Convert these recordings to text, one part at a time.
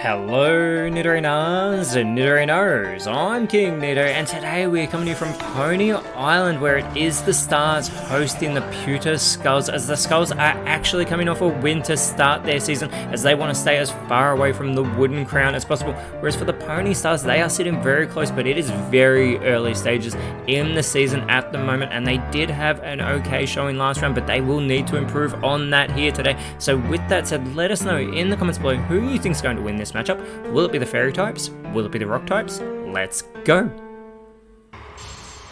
Hello Nidorinas and Nidorinos, I'm KingNido and today we're coming to you from Pony Island where it is the Stars hosting the Pewter Skulls, as the Skulls are actually coming off a win to start their season as they want to stay as far away from the wooden crown as possible, whereas for the Pony Stars they are sitting very close, but it is very early stages in the season at the moment and they did have an okay showing last round, but they will need to improve on that here today. So with that said, let us know in the comments below who you think is going to win this matchup. Will it be the fairy types? Will it be the rock types? Let's go!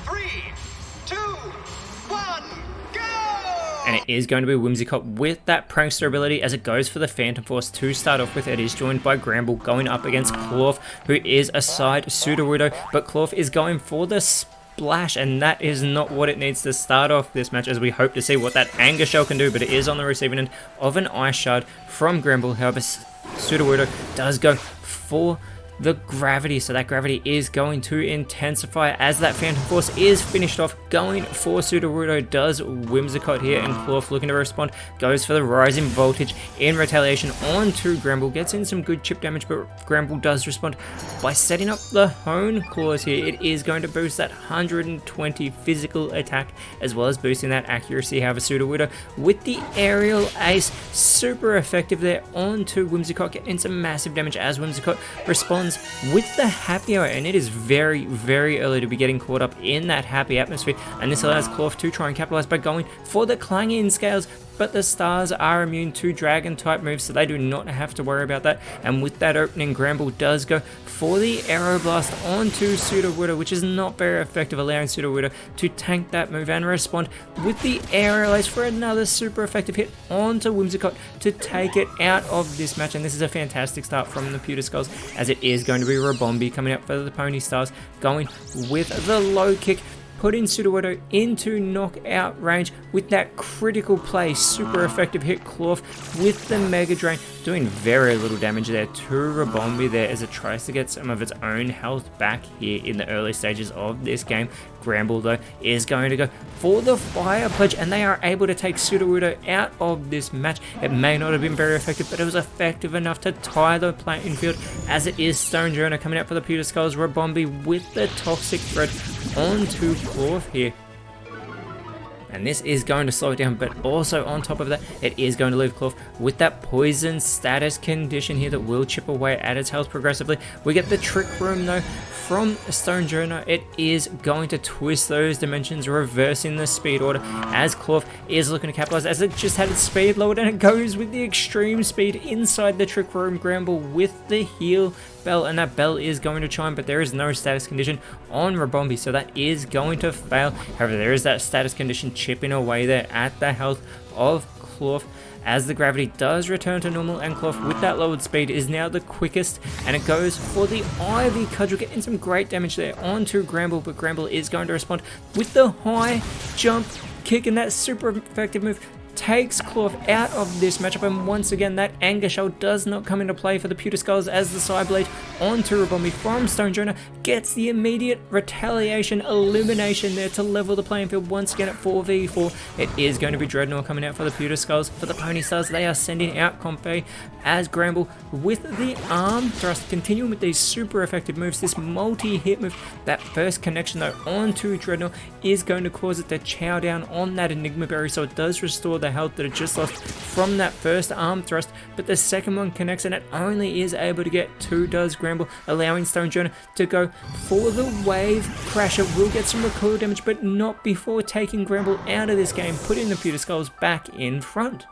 3, 2, 1, go! And it is going to be Whimsicott with that prankster ability as it goes for the Phantom Force to start off with. It is joined by Gramble going up against Clorf, who is a side Sudowoodo, but Clorf is going for the splash, and that is not what it needs to start off this match, as we hope to see what that Anger Shell can do, but it is on the receiving end of an Ice Shard from Gramble. However, Sudowoodo does go for the gravity, so that gravity is going to intensify as that Phantom Force is finished off. Going for Sudowoodo does Whimsicott here, and Clorf looking to respond goes for the Rising Voltage in retaliation onto Gramble. Gets in some good chip damage, but Gramble does respond by setting up the Hone Claws here. It is going to boost that 120 physical attack as well as boosting that accuracy. However, Sudowoodo with the Aerial Ace, super effective there onto Whimsicott, getting some massive damage as Whimsicott responds with the Happy Hour, and it is very early to be getting caught up in that happy atmosphere, and this allows Clorf to try and capitalize by going for the clanging scales, but the Stars are immune to dragon type moves, so they do not have to worry about that. And with that opening, Gramble does go for the Aeroblast onto Sudowoodo, which is not very effective, allowing Sudowoodo to tank that move and respond with the Aerial Ace for another super effective hit onto Whimsicott to take it out of this match. And this is a fantastic start from the Pewter Skulls, as it is going to be Rabombi coming out for the Pony Stars, going with the low kick, putting Sudowoodo into knockout range with that critical play. Super effective hit Clorf with the Mega Drain, doing very little damage there to Rabombi there as it tries to get some of its own health back here in the early stages of this game. Gramble though is going to go for the Fire Pledge, and they are able to take Sudowoodo out of this match. It may not have been very effective, but it was effective enough to tie the playing field, as it is Stonjourner coming out for the Pewter Skulls. Rabombi with the Toxic Thread onto Clorf here. And this is going to slow it down, but also on top of that, it is going to leave Clorf with that poison status condition here that will chip away at its health progressively. We get the Trick Room though from Stonjourner. It is going to twist those dimensions, reversing the speed order, as Clorf is looking to capitalize, as it just had its speed lowered, and it goes with the extreme speed inside the Trick Room. Gramble with the heal bell, and that bell is going to chime, but there is no status condition on Rabombi, so that is going to fail. However, there is that status condition chipping away there at the health of Clorf, as the gravity does return to normal, and Clorf with that lowered speed is now the quickest, and it goes for the Ivy Cudgel, getting some great damage there onto Gramble, but Gramble is going to respond with the high jump kick, and that super effective move takes Clorf out of this matchup. And once again, that Anger Shell does not come into play for the Pewter Skulls, as the Side Blade onto Rabombi from Stonjourner gets the immediate retaliation elimination there to level the playing field once again at 4v4. It is going to be Dreadnought coming out for the Pewter Skulls. For the Pony Stars, they are sending out Comfey as Gramble with the Arm Thrust, continuing with these super effective moves. This multi-hit move, that first connection though onto Dreadnought, is going to cause it to chow down on that Enigma Berry, so it does restore the health that it just lost from that first Arm Thrust, but the second one connects and it only is able to get 2, does Gramble, allowing Stonjourner to go for the Wave Crasher. Will get some recoil damage, but not before taking Gramble out of this game, putting the Pewter Skulls back in front.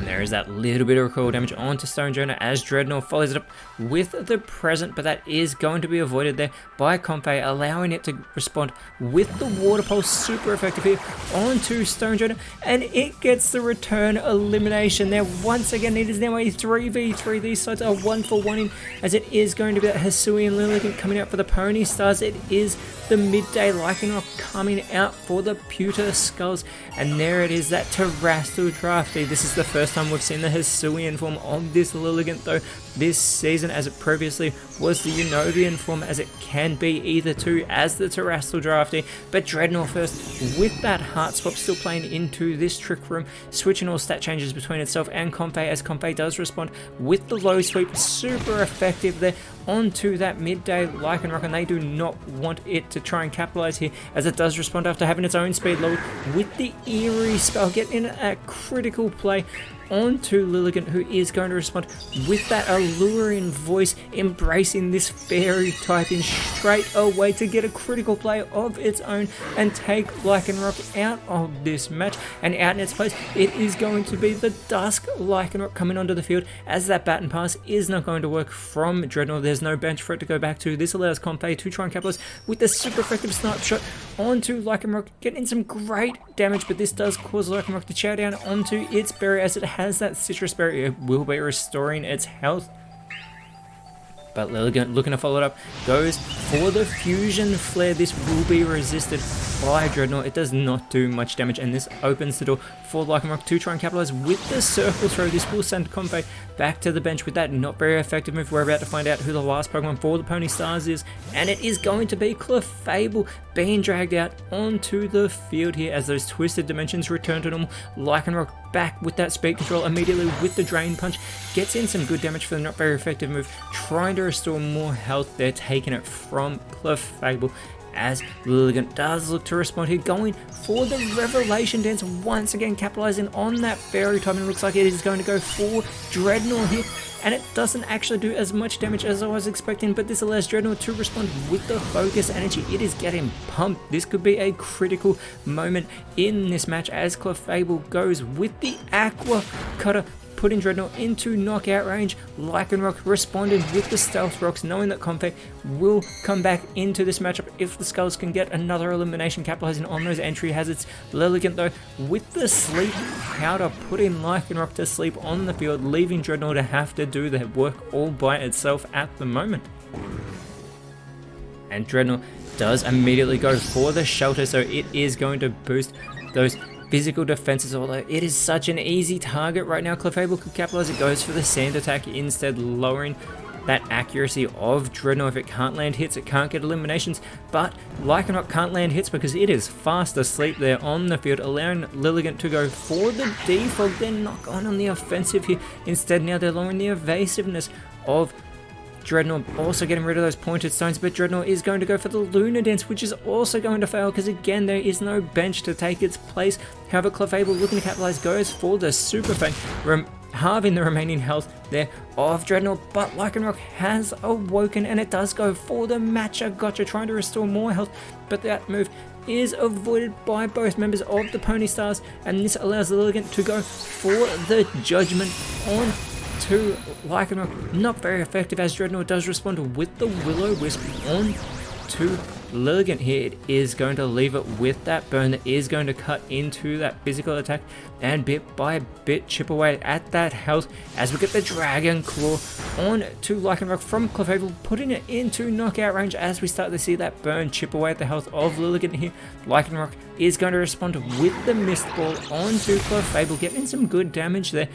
There is that little bit of recoil damage onto Stonjourner as Dreadnought follows it up with the Present, but that is going to be avoided there by Comfey, allowing it to respond with the Water Pulse, super effective here onto Stonjourner, and it gets the return elimination there. Once again, it is now a 3v3. These sides are 1-for-1-ing, as it is going to be that Hisuian Lilligant coming out for the Pony Stars. It is the Midday Lycanroc coming out for the Pewter Skulls, and there it is, that Terrastal Drafty. This is the first time time we've seen the Hisuian form of this Lilligant though this season, as it previously was the Unovian form, as it can be either two as the Terrestrial Drafty. But Dreadnought first, with that Heart Swap still playing into this Trick Room, switching all stat changes between itself and Comfey, as Comfey does respond with the low sweep, super effective there onto that midday Lycanroc, and they do not want it to try and capitalize here, as it does respond after having its own speed lowered with the Eerie spell, getting a critical play onto Lilligant, who is going to respond with that alluring voice, embracing this fairy typing straight away to get a critical play of its own and take Lycanroc out of this match. And out in its place, it is going to be the Dusk Lycanroc coming onto the field, as that Baton Pass is not going to work from Dreadnought. There's no bench for it to go back to. This allows Comfey to try and capitalize with the super effective Snipe Shot onto Lycanroc, getting some great damage, but this does cause Lycanroc to chow down onto its berry, as it has that Citrus Berry. It will be restoring its health. But Lilligant, looking to follow it up, goes for the Fusion Flare. This will be resisted by Dreadnought. It does not do much damage, and this opens the door for Lycanroc to try and capitalize with the Circle Throw. This will send Comfey back to the bench with that not very effective move. We're about to find out who the last Pokemon for the Pony Stars is, and it is going to be Clefable being dragged out onto the field here as those Twisted Dimensions return to normal. Lycanroc back with that speed control immediately with the Drain Punch, gets in some good damage for the not very effective move, trying to restore more health there, taking it from Clefable, as Lilligant does look to respond here, going for the Revelation Dance, once again capitalizing on that fairy type, and it looks like it is going to go for Dreadnought here, and it doesn't actually do as much damage as I was expecting, but this allows Dreadnought to respond with the Focus Energy. It is getting pumped. This could be a critical moment in this match, as Clefable goes with the Aqua Cutter, putting Dreadnought into knockout range. Lycanroc responded with the Stealth Rocks, knowing that Comfey will come back into this matchup if the Skulls can get another elimination, capitalizing on those entry hazards. Lilligant though, with the Sleep Powder, putting Lycanroc to sleep on the field, leaving Dreadnought to have to do the work all by itself at the moment. And Dreadnought does immediately go for the Shelter, so it is going to boost those physical defenses, although it is such an easy target right now. Clefable could capitalize. It goes for the Sand Attack instead, lowering that accuracy of Dreadnought. If it can't land hits, it can't get eliminations, but Lycanroc can't land hits because it is fast asleep there on the field, allowing Lilligant to go for the Defog. They're not going on the offensive here. Instead, now they're lowering the evasiveness of Dreadnought, also getting rid of those Pointed Stones, but Dreadnought is going to go for the Lunar Dance, which is also going to fail because again there is no bench to take its place. However, Clefable, looking to capitalize, goes for the Super Fang, halving the remaining health there of Dreadnought, but Lycanroc has awoken and it does go for the Matcha Gotcha, trying to restore more health, but that move is avoided by both members of the Pony Stars, and this allows Lilligant to go for the Judgment on to Lycanroc. Not very effective, as Dreadnought does respond with the Will-O-Wisp on to Lilligant here. It is going to leave it with that burn that is going to cut into that physical attack and bit by bit chip away at that health, as we get the Dragon Claw on to Lycanroc from Clefable, putting it into knockout range as we start to see that burn chip away at the health of Lilligant here. Lycanroc is going to respond with the Mist Ball onto Clefable, getting some good damage there.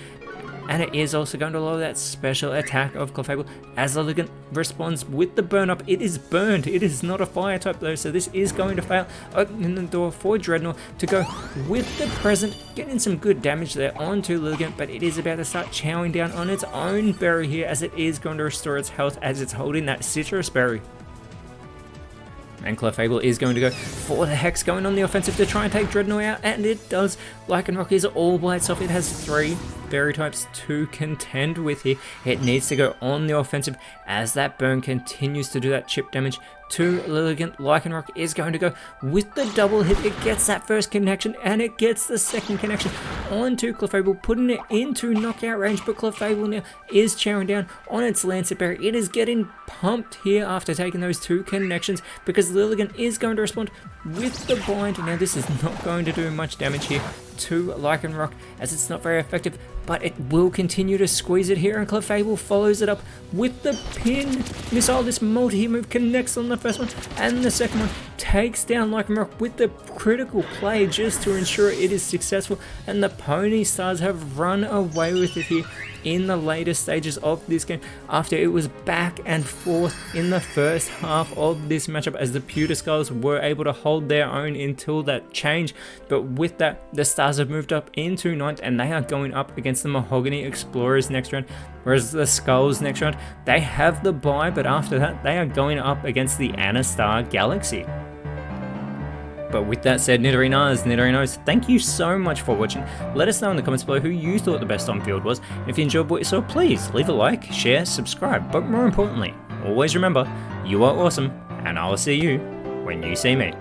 And it is also going to lower that special attack of Clefable as Lilligant responds with the burn up. It is burned. It is not a fire type though, so this is going to fail, opening the door for Dreadnought to go with the Present, getting some good damage there onto Lilligant, but it is about to start chowing down on its own berry here, as it is going to restore its health as it's holding that Citrus Berry. And Clefable is going to go for the Hex, going on the offensive to try and take Dreadnought out, and it does. Lycanroc is all by itself. It has 3 Fairy types to contend with here. It needs to go on the offensive as that burn continues to do that chip damage to Lilligant. Lycanroc is going to go with the double hit. It gets that first connection and it gets the second connection onto Clefable, putting it into knockout range, but Clefable now is chowing down on its Lancet Berry. It is getting pumped here after taking those 2 connections, because Lilligant is going to respond with the Bind. Now this is not going to do much damage here to Lycanroc, as it's not very effective, but it will continue to squeeze it here, and Clefable follows it up with the pin missile. This multi-hit move connects on the first one, and the second one takes down Lycanroc with the critical play just to ensure it is successful, and the Pony Stars have run away with it here in the later stages of this game, after it was back and forth in the first half of this matchup, as the Pewter Skulls were able to hold their own until that change. But with that, the Stars have moved up into 9th, and they are going up against the Mahogany Explorers next round, whereas the Skulls next round, they have the bye, but after that, they are going up against the Anastar Galaxy. But with that said, Nidorinos, thank you so much for watching. Let us know in the comments below who you thought the best on field was. And if you enjoyed what you saw, please leave a like, share, subscribe. But more importantly, always remember, you are awesome, and I will see you when you see me.